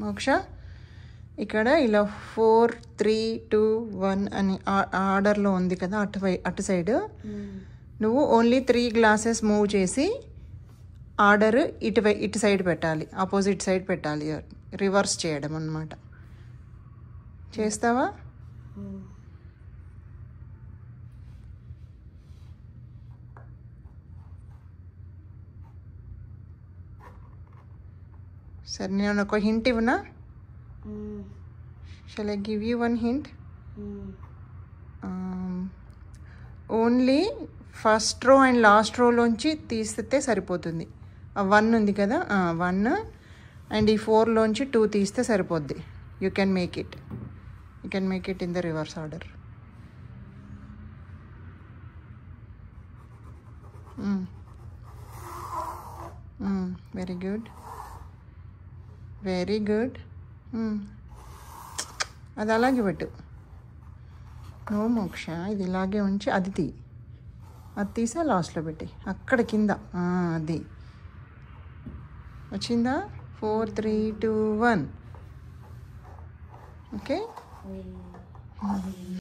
మోక్ష ఇక్కడ ఇలా 4 3 2 1 అని ఆర్డర్లో ఉంది కదా అటు సైడ్. నువ్వు ఓన్లీ 3 గ్లాసెస్ మూవ్ చేసి ఆర్డర్ ఇటు సైడ్ పెట్టాలి, ఆపోజిట్ సైడ్ పెట్టాలి, రివర్స్ చేయడం అన్నమాట. చేస్తావా? సరే, నేను ఒక హింట్ ఇవ్వనా? Shall I give you one hint? Only first row and last రోలోంచి తీస్తే సరిపోతుంది. 1 ఉంది కదా, 1 అండ్ ఈ 4లోంచి 2 తీస్తే సరిపోద్ది. You can make it in the reverse order. Very good. అది అలాగే పెట్టు. నో మోక్ష, ఇది ఇలాగే ఉంచి అది తీసా లాస్ట్లో పెట్టి అక్కడ కింద. అది వచ్చిందా? 4 3 2 1. ఓకే.